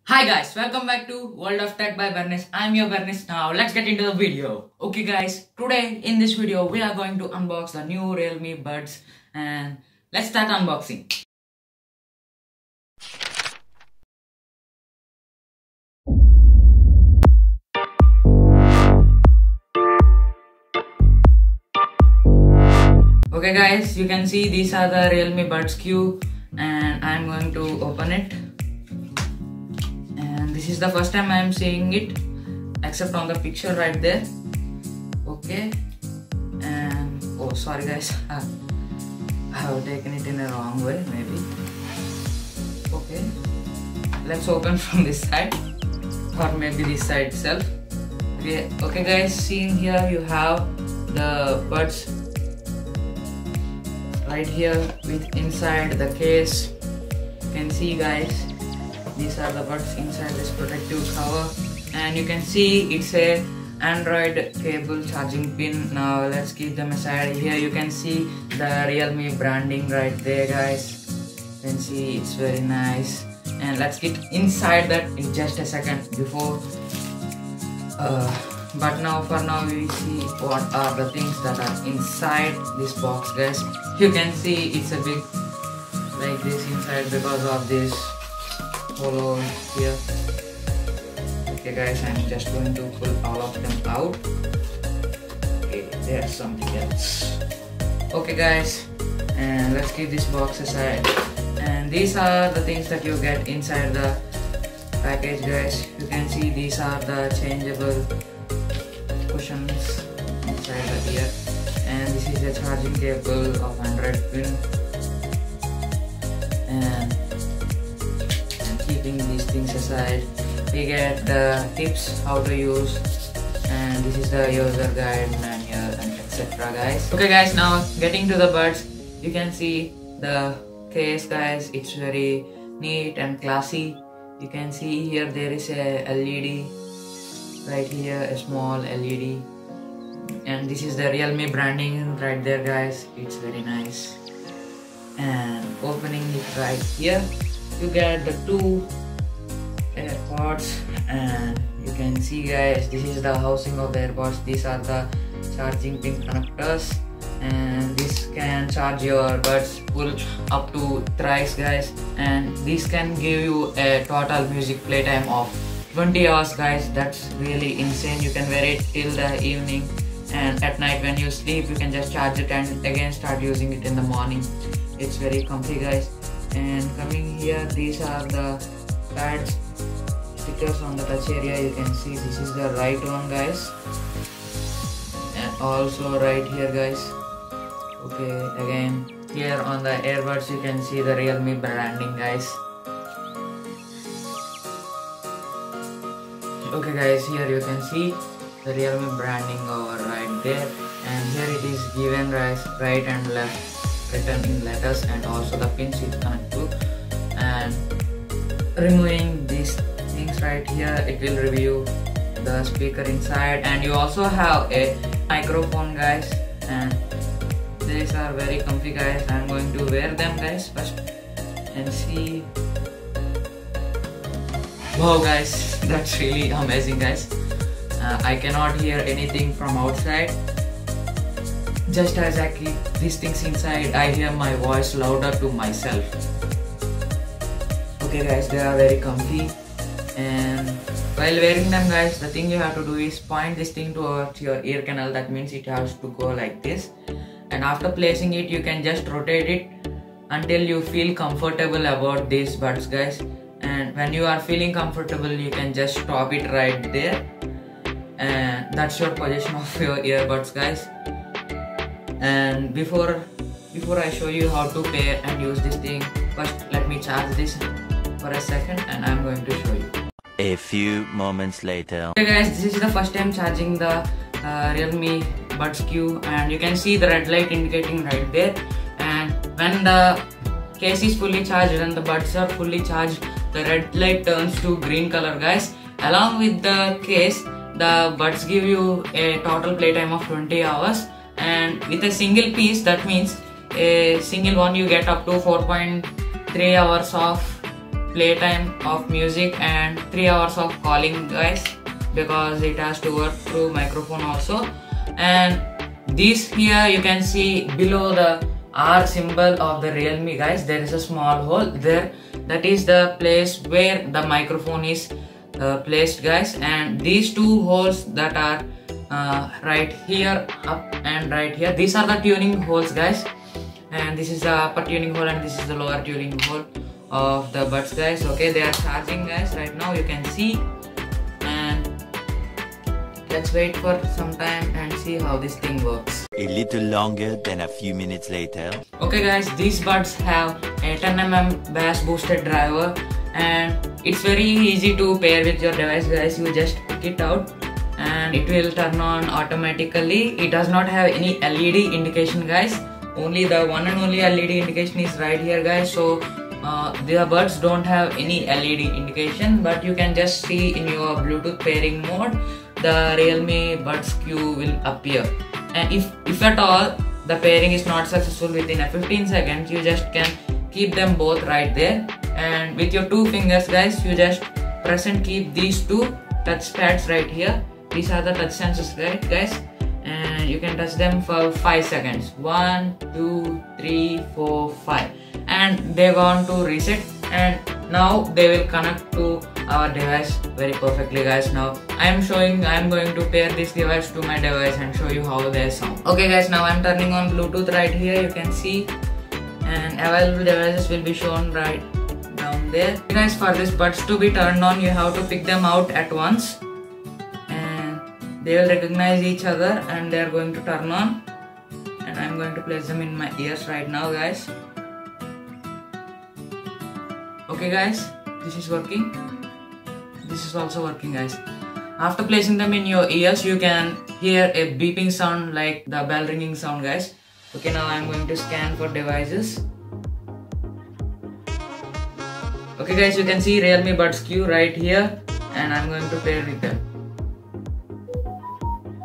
Hi guys, welcome back to World of Tech by Bernice. I'm your Bernice. Now let's get into the video. Okay guys, today in this video we are going to unbox the new Realme Buds and let's start unboxing. Okay guys, you can see these are the Realme Buds Q and I'm going to open it. This is the first time I am seeing it, except on the picture right there. Okay, and oh sorry guys, I have taken it in a wrong way maybe. Okay, let's open from this side or maybe this side itself. Okay guys, seeing here you have the buds right here with inside the case. You can see guys, these are the buds inside this protective cover, and you can see it's a Android cable charging pin. Now let's keep them aside. Here you can see the Realme branding right there guys. You can see it's very nice, and let's get inside that in just a second before but now for now we see what are the things that are inside this box guys. You can see it's a big like this inside because of this hollow here. Okay guys, I'm just going to pull all of them out. Okay, there's something else. Okay guys, and let's keep this box aside. And these are the things that you get inside the package guys. You can see these are the changeable cushions inside the ear, and this is a charging cable of Android pin. And keeping these things aside, we get the tips how to use, and this is the user guide manual and etc guys. Okay guys, now getting to the buds, you can see the case guys. It's very neat and classy. You can see here there is a LED right here, a small LED, and this is the Realme branding right there guys. It's very nice. And opening it right here, you get the two AirPods, and you can see guys, this is the housing of the AirPods. These are the charging pin connectors, and this can charge your buds full up to thrice guys, and this can give you a total music playtime of 20 hours guys. That's really insane. You can wear it till the evening, and at night when you sleep you can just charge it and again start using it in the morning. It's very comfy guys. And coming here, these are the pads, stickers on the touch area. You can see this is the right one guys, and also right here guys. Okay, again here on the earbuds you can see the Realme branding guys. Okay guys, here you can see the Realme branding over right there, and here it is given right and left written in letters, and also the pins it connect to. And removing these things right here, it will review the speaker inside, and you also have a microphone guys, and these are very comfy guys. I'm going to wear them guys first and see. Wow guys, that's really amazing guys. I cannot hear anything from outside. Just as I keep these things inside, I hear my voice louder to myself. Okay guys, they are very comfy, and while wearing them guys, the thing you have to do is point this thing towards your ear canal. That means it has to go like this, and after placing it you can just rotate it until you feel comfortable about these buds guys. And when you are feeling comfortable, you can just stop it right there, and that's your position of your earbuds guys. And before I show you how to pair and use this thing, first let me charge this for a second and I'm going to show you. A few moments later. Okay guys, this is the first time charging the Realme Buds Q, and you can see the red light indicating right there. And when the case is fully charged and the buds are fully charged, the red light turns to green color guys. Along with the case, the buds give you a total playtime of 20 hours. And with a single piece, that means a single one, you get up to 4.3 hours of playtime of music and 3 hours of calling guys, because it has to work through microphone also. And this here you can see below the R symbol of the Realme guys, there is a small hole there. That is the place where the microphone is placed guys. And these two holes that are right here up and right here, these are the tuning holes guys. And this is the upper tuning hole and this is the lower tuning hole of the buds guys. Okay, they are charging guys right now, you can see. And let's wait for some time and see how this thing works. A little longer than a few minutes later. Okay guys, these buds have a 10mm bass boosted driver, and it's very easy to pair with your device guys. You just pick it out and it will turn on automatically. It does not have any LED indication guys. Only the one and only LED indication is right here guys. So the buds don't have any LED indication, but you can just see in your Bluetooth pairing mode the Realme Buds Q will appear. And if at all the pairing is not successful within a 15 seconds, you just can keep them both right there, and with your 2 fingers guys, you just press and keep these 2 touch pads right here. These are the touch sensors right guys, and you can touch them for 5 seconds. 1 2 3 4 5, and they're going to reset, and now they will connect to our device very perfectly guys. Now I'm going to pair this device to my device and show you how they sound. Okay guys, now I'm turning on Bluetooth right here, you can see, and available devices will be shown right down there. Okay guys, for this buds to be turned on, you have to pick them out at once, and they will recognize each other and they are going to turn on. And I'm going to place them in my ears right now guys. Okay guys, this is working. This is also working guys. After placing them in your ears, you can hear a beeping sound like the bell ringing sound guys. Okay, now I'm going to scan for devices. Okay guys, you can see Realme Buds Q right here, and I'm going to pair with them.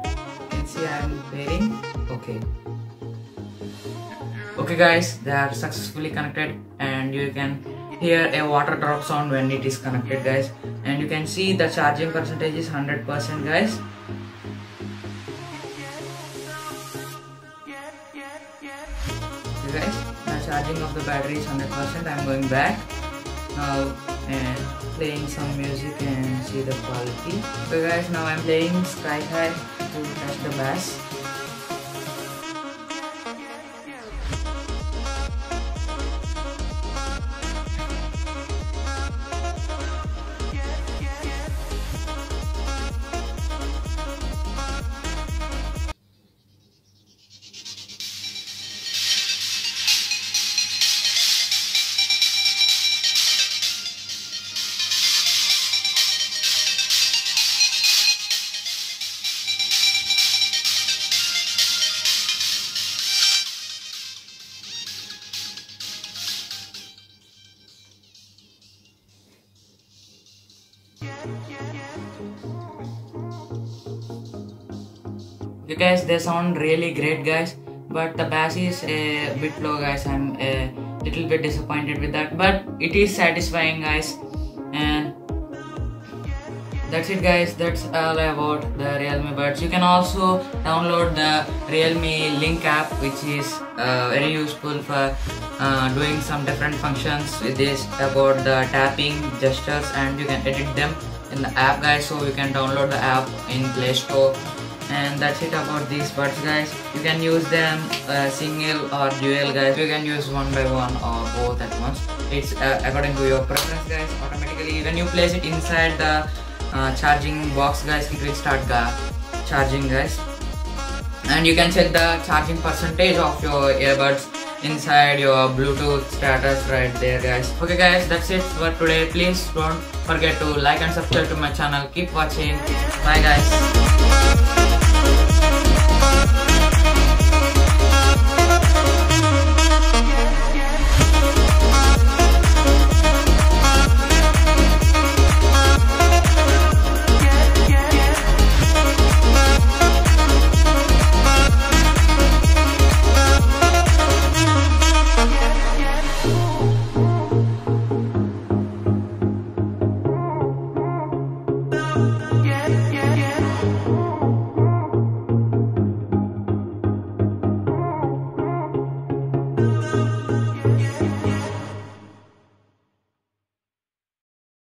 You can see I'm pairing. Okay guys, they are successfully connected, and you can hear a water drop sound when it is connected guys. And you can see the charging percentage is 100% guys. Okay guys, the charging of the battery is 100%. I'm going back now and playing some music and see the quality. Okay guys, now I'm playing Sky High to test the bass. Okay guys, they sound really great guys, but the bass is a bit low guys. I'm a little bit disappointed with that, but it is satisfying guys. And that's it guys, that's all about the Realme Buds. You can also download the Realme Link app, which is very useful for doing some different functions with this about the tapping gestures, and you can edit them in the app guys. So you can download the app in Play Store. And that's it about these buds guys. You can use them single or dual guys. You can use one by one or both at once. It's according to your preference guys. Automatically when you place it inside the charging box guys, it will start charging guys. And you can check the charging percentage of your earbuds inside your Bluetooth status right there guys. Okay guys, that's it for today. Please don't forget to like and subscribe to my channel. Keep watching. Bye guys.